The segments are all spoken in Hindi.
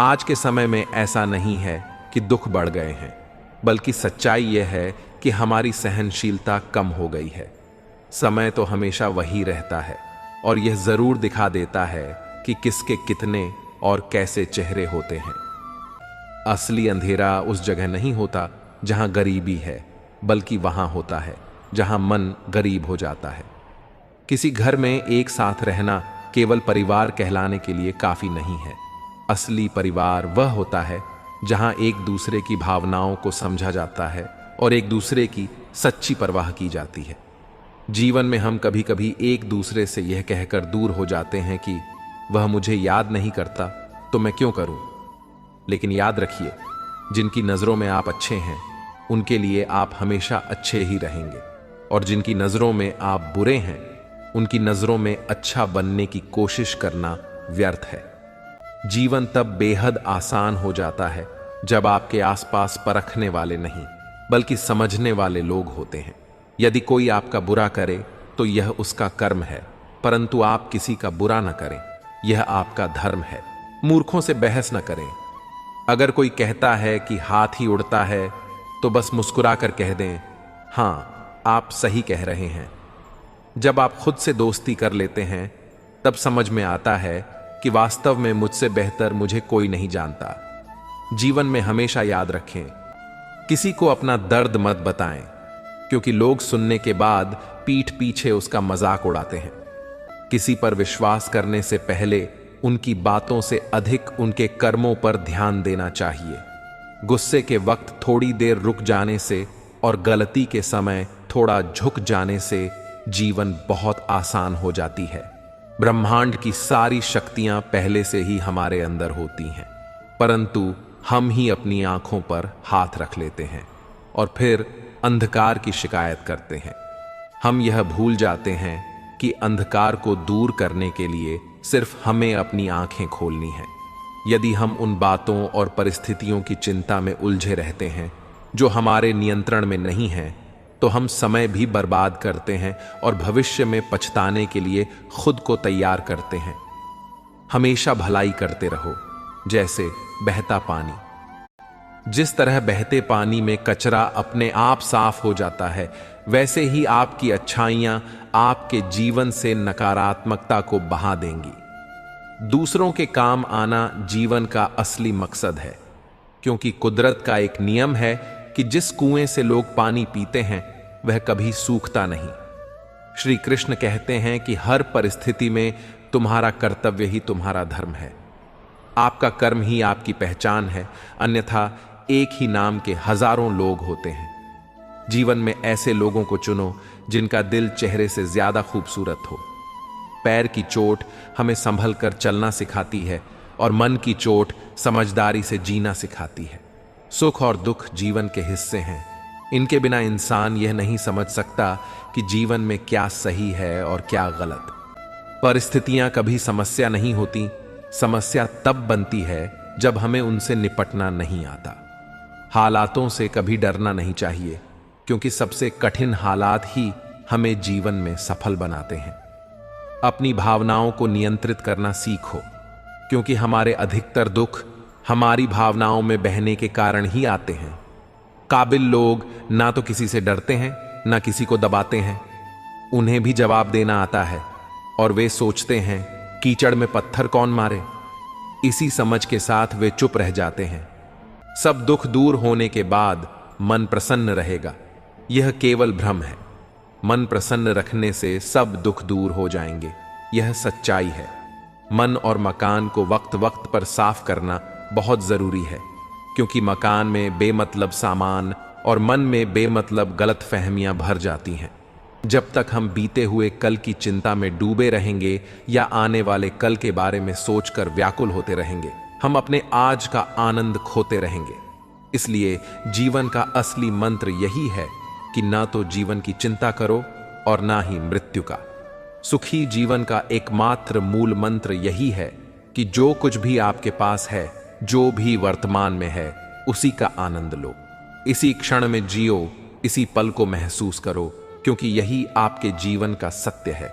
आज के समय में ऐसा नहीं है कि दुख बढ़ गए हैं, बल्कि सच्चाई यह है कि हमारी सहनशीलता कम हो गई है। समय तो हमेशा वही रहता है और यह जरूर दिखा देता है कि किसके कितने और कैसे चेहरे होते हैं। असली अंधेरा उस जगह नहीं होता जहां गरीबी है, बल्कि वहां होता है जहां मन गरीब हो जाता है। किसी घर में एक साथ रहना केवल परिवार कहलाने के लिए काफी नहीं है। असली परिवार वह होता है जहां एक दूसरे की भावनाओं को समझा जाता है और एक दूसरे की सच्ची परवाह की जाती है। जीवन में हम कभी कभी एक दूसरे से यह कहकर दूर हो जाते हैं कि वह मुझे याद नहीं करता तो मैं क्यों करूं। लेकिन याद रखिए, जिनकी नजरों में आप अच्छे हैं उनके लिए आप हमेशा अच्छे ही रहेंगे, और जिनकी नजरों में आप बुरे हैं उनकी नजरों में अच्छा बनने की कोशिश करना व्यर्थ है। जीवन तब बेहद आसान हो जाता है जब आपके आसपास परखने वाले नहीं बल्कि समझने वाले लोग होते हैं। यदि कोई आपका बुरा करे तो यह उसका कर्म है, परंतु आप किसी का बुरा न करें, यह आपका धर्म है। मूर्खों से बहस न करें। अगर कोई कहता है कि हाथ ही उड़ता है तो बस मुस्कुरा कर कह दें, हां आप सही कह रहे हैं। जब आप खुद से दोस्ती कर लेते हैं तब समझ में आता है कि वास्तव में मुझसे बेहतर मुझे कोई नहीं जानता। जीवन में हमेशा याद रखें, किसी को अपना दर्द मत बताएं, क्योंकि लोग सुनने के बाद पीठ पीछे उसका मजाक उड़ाते हैं। किसी पर विश्वास करने से पहले उनकी बातों से अधिक उनके कर्मों पर ध्यान देना चाहिए। गुस्से के वक्त थोड़ी देर रुक जाने से और गलती के समय थोड़ा झुक जाने से जीवन बहुत आसान हो जाती है। ब्रह्मांड की सारी शक्तियां पहले से ही हमारे अंदर होती हैं, परंतु हम ही अपनी आंखों पर हाथ रख लेते हैं और फिर अंधकार की शिकायत करते हैं। हम यह भूल जाते हैं कि अंधकार को दूर करने के लिए सिर्फ हमें अपनी आंखें खोलनी है। यदि हम उन बातों और परिस्थितियों की चिंता में उलझे रहते हैं जो हमारे नियंत्रण में नहीं है, तो हम समय भी बर्बाद करते हैं और भविष्य में पछताने के लिए खुद को तैयार करते हैं। हमेशा भलाई करते रहो, जैसे बहता पानी। जिस तरह बहते पानी में कचरा अपने आप साफ हो जाता है, वैसे ही आपकी अच्छाइयां आपके जीवन से नकारात्मकता को बहा देंगी। दूसरों के काम आना जीवन का असली मकसद है, क्योंकि कुदरत का एक नियम है कि जिस कुएं से लोग पानी पीते हैं वह कभी सूखता नहीं। श्री कृष्ण कहते हैं कि हर परिस्थिति में तुम्हारा कर्तव्य ही तुम्हारा धर्म है। आपका कर्म ही आपकी पहचान है, अन्यथा एक ही नाम के हजारों लोग होते हैं। जीवन में ऐसे लोगों को चुनो जिनका दिल चेहरे से ज्यादा खूबसूरत हो। पैर की चोट हमें संभल कर चलना सिखाती है और मन की चोट समझदारी से जीना सिखाती है। सुख और दुख जीवन के हिस्से हैं, इनके बिना इंसान यह नहीं समझ सकता कि जीवन में क्या सही है और क्या गलत। परिस्थितियां कभी समस्या नहीं होती, समस्या तब बनती है जब हमें उनसे निपटना नहीं आता। हालातों से कभी डरना नहीं चाहिए, क्योंकि सबसे कठिन हालात ही हमें जीवन में सफल बनाते हैं। अपनी भावनाओं को नियंत्रित करना सीखो, क्योंकि हमारे अधिकतर दुख हमारी भावनाओं में बहने के कारण ही आते हैं। काबिल लोग ना तो किसी से डरते हैं ना किसी को दबाते हैं। उन्हें भी जवाब देना आता है और वे सोचते हैं कीचड़ में पत्थर कौन मारे। इसी समझ के साथ वे चुप रह जाते हैं। सब दुख दूर होने के बाद मन प्रसन्न रहेगा, यह केवल भ्रम है। मन प्रसन्न रखने से सब दुख दूर हो जाएंगे, यह सच्चाई है। मन और मकान को वक्त वक्त पर साफ करना बहुत जरूरी है, क्योंकि मकान में बेमतलब सामान और मन में बेमतलब गलत फहमियां भर जाती हैं। जब तक हम बीते हुए कल की चिंता में डूबे रहेंगे या आने वाले कल के बारे में सोचकर व्याकुल होते रहेंगे, हम अपने आज का आनंद खोते रहेंगे। इसलिए जीवन का असली मंत्र यही है कि ना तो जीवन की चिंता करो और ना ही मृत्यु का। सुखी जीवन का एकमात्र मूल मंत्र यही है कि जो कुछ भी आपके पास है, जो भी वर्तमान में है, उसी का आनंद लो। इसी क्षण में जियो, इसी पल को महसूस करो, क्योंकि यही आपके जीवन का सत्य है।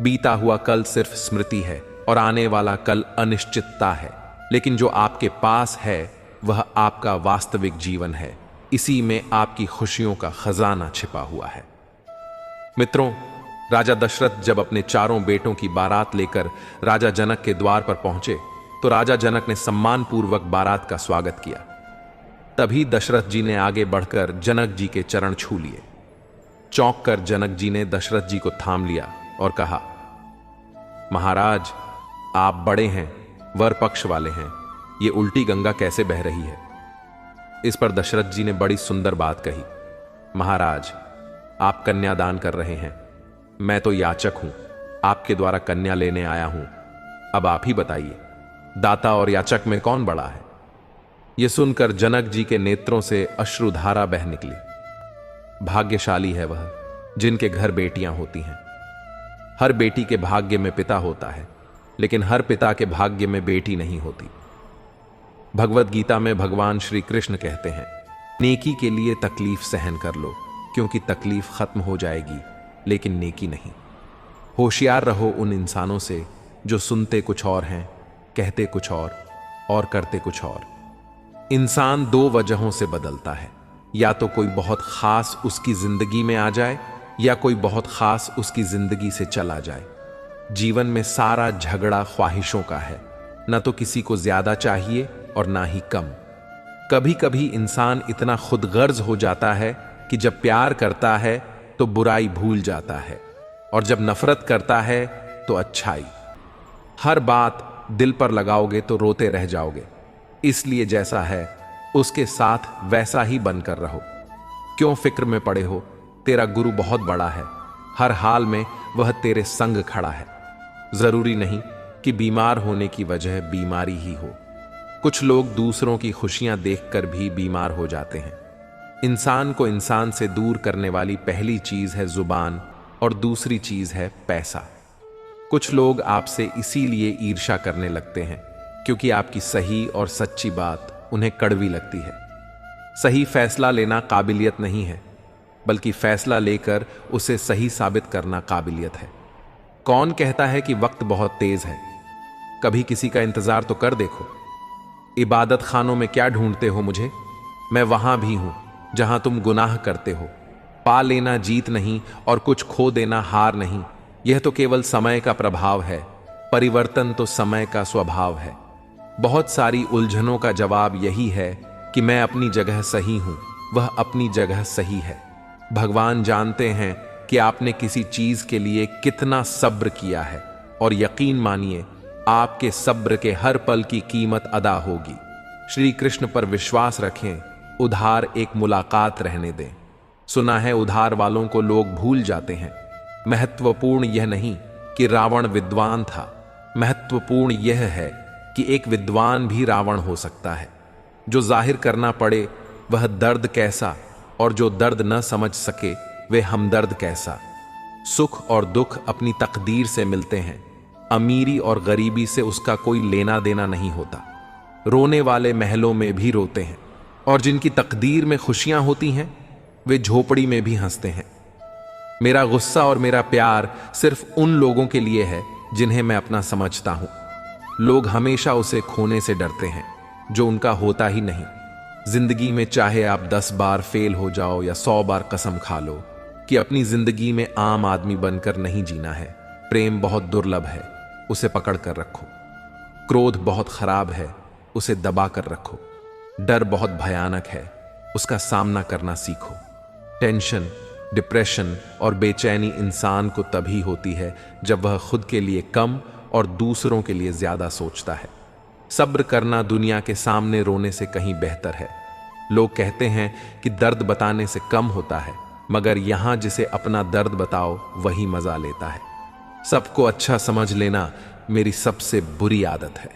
बीता हुआ कल सिर्फ स्मृति है और आने वाला कल अनिश्चितता है, लेकिन जो आपके पास है वह आपका वास्तविक जीवन है। इसी में आपकी खुशियों का खजाना छिपा हुआ है। मित्रों, राजा दशरथ जब अपने चारों बेटों की बारात लेकर राजा जनक के द्वार पर पहुंचे तो राजा जनक ने सम्मानपूर्वक बारात का स्वागत किया। तभी दशरथ जी ने आगे बढ़कर जनक जी के चरण छू लिए। चौंक कर जनक जी ने दशरथ जी को थाम लिया और कहा, महाराज, आप बड़े हैं, वर पक्ष वाले हैं, ये उल्टी गंगा कैसे बह रही है? इस पर दशरथ जी ने बड़ी सुंदर बात कही, महाराज, आप कन्यादान कर रहे हैं, मैं तो याचक हूं, आपके द्वारा कन्या लेने आया हूं। अब आप ही बताइए, दाता और याचक में कौन बड़ा है? यह सुनकर जनक जी के नेत्रों से अश्रुधारा बह निकली। भाग्यशाली है वह जिनके घर बेटियां होती हैं। हर बेटी के भाग्य में पिता होता है, लेकिन हर पिता के भाग्य में बेटी नहीं होती। भगवत गीता में भगवान श्री कृष्ण कहते हैं, नेकी के लिए तकलीफ सहन कर लो, क्योंकि तकलीफ खत्म हो जाएगी, लेकिन नेकी नहीं। होशियार रहो उन इंसानों से जो सुनते कुछ और हैं, कहते कुछ और करते कुछ और। इंसान दो वजहों से बदलता है, या तो कोई बहुत खास उसकी जिंदगी में आ जाए या कोई बहुत खास उसकी जिंदगी से चला जाए। जीवन में सारा झगड़ा ख्वाहिशों का है, न तो किसी को ज्यादा चाहिए और ना ही कम। कभी कभी इंसान इतना खुदगर्ज हो जाता है कि जब प्यार करता है तो बुराई भूल जाता है, और जब नफरत करता है तो अच्छाई। हर बात दिल पर लगाओगे तो रोते रह जाओगे। इसलिए जैसा है उसके साथ वैसा ही बनकर रहो। क्यों फिक्र में पड़े हो? तेरा गुरु बहुत बड़ा है, हर हाल में वह तेरे संग खड़ा है। जरूरी नहीं कि बीमार होने की वजह बीमारी ही हो। कुछ लोग दूसरों की खुशियां देखकर भी बीमार हो जाते हैं। इंसान को इंसान से दूर करने वाली पहली चीज है जुबान और दूसरी चीज है पैसा। कुछ लोग आपसे इसीलिए ईर्ष्या करने लगते हैं क्योंकि आपकी सही और सच्ची बात उन्हें कड़वी लगती है। सही फैसला लेना काबिलियत नहीं है, बल्कि फैसला लेकर उसे सही साबित करना काबिलियत है। कौन कहता है कि वक्त बहुत तेज है? कभी किसी का इंतजार तो कर देखो। इबादत खानों में क्या ढूंढते हो मुझे? मैं वहां भी हूं जहां तुम गुनाह करते हो। पा लेना जीत नहीं और कुछ खो देना हार नहीं, यह तो केवल समय का प्रभाव है। परिवर्तन तो समय का स्वभाव है। बहुत सारी उलझनों का जवाब यही है कि मैं अपनी जगह सही हूं, वह अपनी जगह सही है। भगवान जानते हैं कि आपने किसी चीज के लिए कितना सब्र किया है, और यकीन मानिए आपके सब्र के हर पल की कीमत अदा होगी। श्री कृष्ण पर विश्वास रखें, उधार एक मुलाकात रहने दें। सुना है उधार वालों को लोग भूल जाते हैं। महत्वपूर्ण यह नहीं कि रावण विद्वान था, महत्वपूर्ण यह है कि एक विद्वान भी रावण हो सकता है। जो जाहिर करना पड़े वह दर्द कैसा, और जो दर्द न समझ सके वे हमदर्द कैसा। सुख और दुख अपनी तकदीर से मिलते हैं। अमीरी और गरीबी से उसका कोई लेना देना नहीं होता। रोने वाले महलों में भी रोते हैं, और जिनकी तकदीर में खुशियां होती हैं वे झोपड़ी में भी हंसते हैं। मेरा गुस्सा और मेरा प्यार सिर्फ उन लोगों के लिए है जिन्हें मैं अपना समझता हूं। लोग हमेशा उसे खोने से डरते हैं जो उनका होता ही नहीं। जिंदगी में चाहे आप 10 बार फेल हो जाओ या 100 बार कसम खा लो कि अपनी जिंदगी में आम आदमी बनकर नहीं जीना है। प्रेम बहुत दुर्लभ है, उसे पकड़ कर रखो। क्रोध बहुत खराब है, उसे दबा कर रखो। डर बहुत भयानक है, उसका सामना करना सीखो। टेंशन, डिप्रेशन और बेचैनी इंसान को तभी होती है जब वह खुद के लिए कम और दूसरों के लिए ज्यादा सोचता है। सब्र करना दुनिया के सामने रोने से कहीं बेहतर है। लोग कहते हैं कि दर्द बताने से कम होता है, मगर यहां जिसे अपना दर्द बताओ वही मजा लेता है। सबको अच्छा समझ लेना मेरी सबसे बुरी आदत है।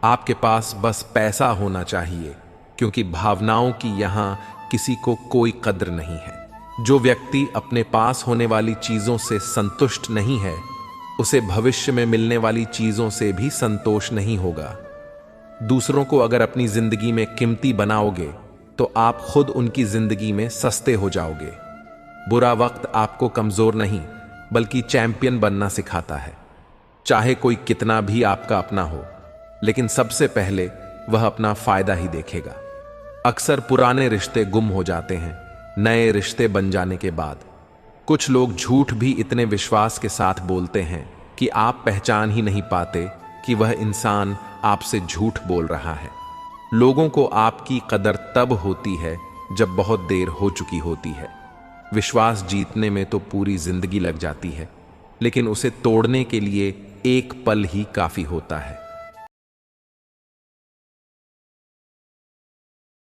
आपके पास बस पैसा होना चाहिए, क्योंकि भावनाओं की यहां किसी को कोई कद्र नहीं है। जो व्यक्ति अपने पास होने वाली चीजों से संतुष्ट नहीं है, उसे भविष्य में मिलने वाली चीजों से भी संतोष नहीं होगा। दूसरों को अगर अपनी जिंदगी में कीमती बनाओगे तो आप खुद उनकी जिंदगी में सस्ते हो जाओगे। बुरा वक्त आपको कमजोर नहीं बल्कि चैंपियन बनना सिखाता है। चाहे कोई कितना भी आपका अपना हो, लेकिन सबसे पहले वह अपना फायदा ही देखेगा। अक्सर पुराने रिश्ते गुम हो जाते हैं नए रिश्ते बन जाने के बाद। कुछ लोग झूठ भी इतने विश्वास के साथ बोलते हैं कि आप पहचान ही नहीं पाते कि वह इंसान आपसे झूठ बोल रहा है। लोगों को आपकी कदर तब होती है जब बहुत देर हो चुकी होती है। विश्वास जीतने में तो पूरी जिंदगी लग जाती है, लेकिन उसे तोड़ने के लिए एक पल ही काफी होता है।